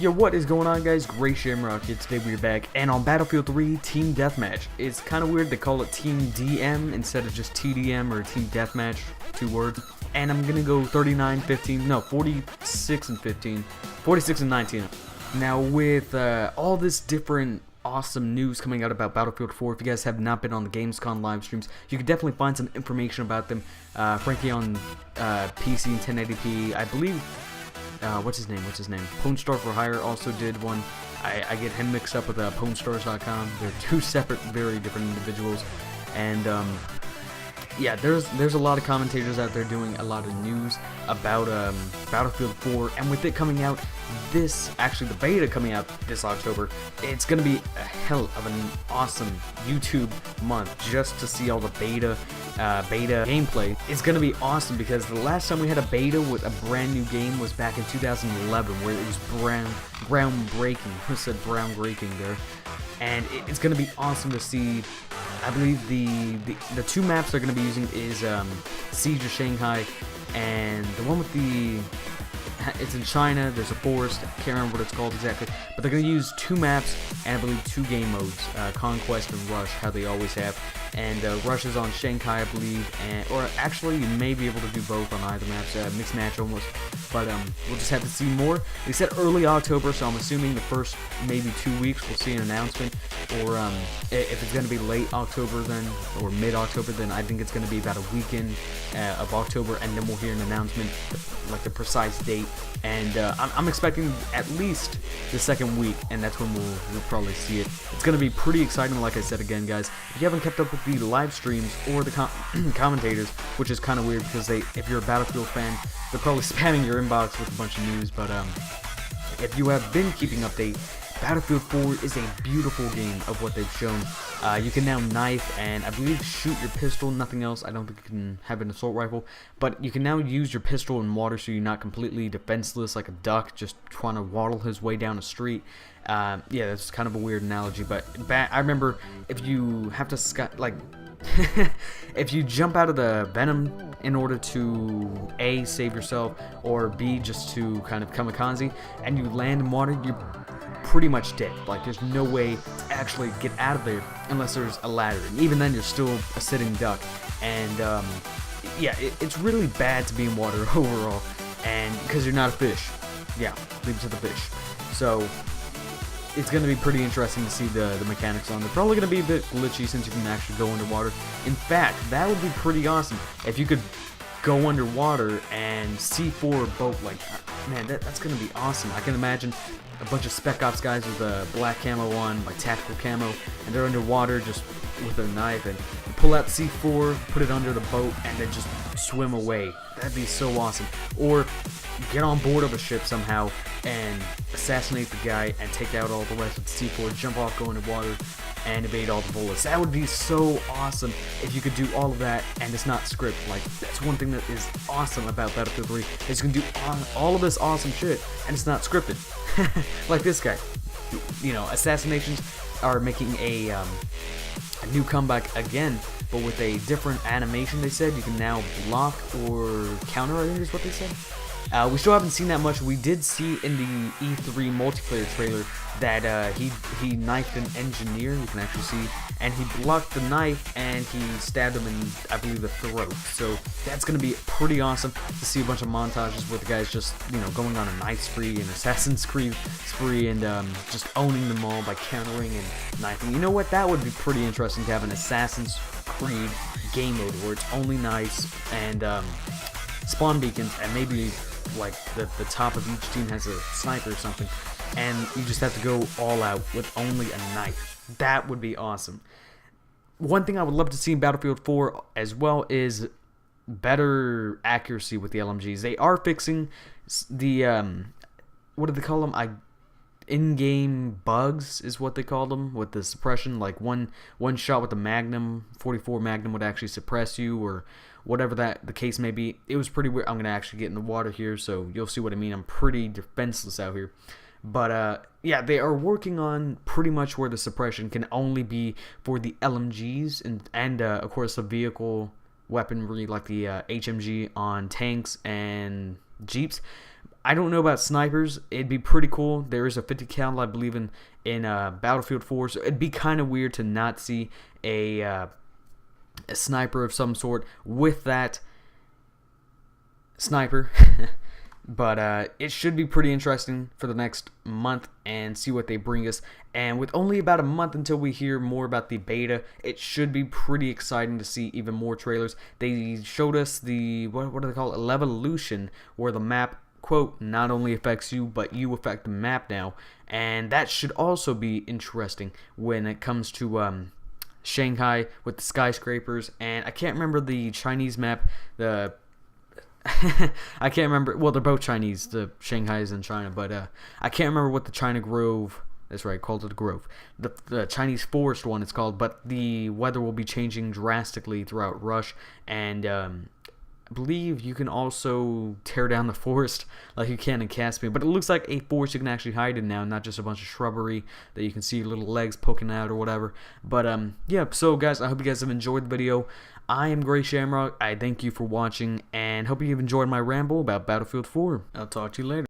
Yo, what is going on, guys? GreyShamrock here. Today we're back, and on Battlefield 3 Team Deathmatch. It's kind of weird they call it Team DM instead of just TDM or Team Deathmatch, 2 words. And I'm gonna go 39-15, no, 46 and 15, 46 and 19. Now with all this different awesome news coming out about Battlefield 4, if you guys have not been on the Gamescom live streams, you can definitely find some information about them. Frankie on PC and 1080p, I believe. What's his name? Pwn Star for Hire also did one. I get him mixed up with PwnStars.com. They're two separate, very different individuals. And yeah, there's a lot of commentators out there doing a lot of news about Battlefield 4, and with it coming out actually the beta coming out this October, it's gonna be a hell of an awesome YouTube month just to see all the beta gameplay. It's gonna be awesome because the last time we had a beta with a brand new game was back in 2011, where it was groundbreaking. I said groundbreaking there, and it's gonna be awesome to see. I believe the two maps they're going to be using is Siege of Shanghai, and the one with it's in China. There's a forest. I can't remember what it's called exactly, but they're going to use 2 maps and I believe 2 game modes, Conquest and Rush, how they always have. And Rush is on Shanghai, I believe, or actually you may be able to do both on either maps, mixed match almost. But we'll just have to see more. They said early October, so I'm assuming the first maybe 2 weeks we'll see an announcement. Or if it's going to be late October then, or mid-October, then I think it's going to be about a weekend of October, and then we'll hear an announcement, like the precise date. And I'm expecting at least the 2nd week, and that's when we'll probably see it. It's going to be pretty exciting, like I said again, guys. If you haven't kept up with the live streams or the commentators, which is kind of weird because if you're a Battlefield fan, they're probably spamming your inbox with a bunch of news. But if you have been keeping update, Battlefield 4 is a beautiful game of what they've shown. You can now knife and I believe shoot your pistol, nothing else. I don't think you can have an assault rifle, but you can now use your pistol in water, so you're not completely defenseless like a duck just trying to waddle his way down a street. Yeah, that's kind of a weird analogy, but I remember if you have to if you jump out of the Venom in order to A, save yourself, or B, just to kind of kamikaze, and you land in water, you're pretty much dead. Like, there's no way to actually get out of there unless there's a ladder, and even then you're still a sitting duck. And yeah, it's really bad to be in water overall, and because you're not a fish. Yeah, leave it to the fish. So it's going to be pretty interesting to see the mechanics on. They're probably going to be a bit glitchy since you can actually go underwater. In fact, that would be pretty awesome if you could go underwater and C4 boat. Like, man, that's going to be awesome. I can imagine a bunch of Spec Ops guys with a black camo on, like tactical camo, and they're underwater just with a knife, and you pull out C4, put it under the boat, and then just swim away. That'd be so awesome. Or get on board of a ship somehow and assassinate the guy and take out all the rest of the C4, jump off, go into water, and evade all the bullets. That would be so awesome if you could do all of that and it's not scripted. Like, that's one thing that is awesome about Battlefield 3, is you can do all of this awesome shit and it's not scripted. Like this guy. You know, assassinations are making a new comeback again, but with a different animation. They said you can now block or counter, I think is what they said. We still haven't seen that much. We did see in the E3 multiplayer trailer that he knifed an engineer, you can actually see, and he blocked the knife and he stabbed him in, I believe, the throat. So that's going to be pretty awesome to see a bunch of montages with the guys just, you know, going on a knife spree, an Assassin's Creed spree, and just owning them all by countering and knifing. You know what? That would be pretty interesting to have an Assassin's Creed game mode where it's only knives and spawn beacons, and maybe like the top of each team has a sniper or something, and you just have to go all out with only a knife. That would be awesome. One thing I would love to see in Battlefield 4 as well is better accuracy with the LMGs. They are fixing the what do they call them? In-game bugs is what they call them, with the suppression. Like one shot with the Magnum 44 Magnum would actually suppress you, or whatever the case may be. It was pretty weird. I'm gonna actually get in the water here, so you'll see what I mean. I'm pretty defenseless out here. But yeah, they are working on pretty much where the suppression can only be for the LMGs and of course the vehicle weaponry like the HMG on tanks and Jeeps. I don't know about snipers. It'd be pretty cool. There is a 50 cal, I believe, in Battlefield 4, so it'd be kind of weird to not see a sniper of some sort with that sniper. But it should be pretty interesting for the next month and see what they bring us. And with only about a month until we hear more about the beta, it should be pretty exciting to see even more trailers. They showed us the, what do they call it, Levolution, where the map, quote, not only affects you, but you affect the map now. And that should also be interesting when it comes to Shanghai with the skyscrapers. And I can't remember the Chinese map, I can't remember. Well, they're both Chinese. The Shanghai is in China, but I can't remember what the China Grove. That's right, called it Grove. The Chinese Forest one it's called. But the weather will be changing drastically throughout Rush, and I believe you can also tear down the forest like you can in Caspian. But it looks like a forest you can actually hide in now, not just a bunch of shrubbery that you can see little legs poking out or whatever. But yeah. So guys, I hope you guys have enjoyed the video. I am GreyShamrock. I thank you for watching and hope you've enjoyed my ramble about Battlefield 4. I'll talk to you later.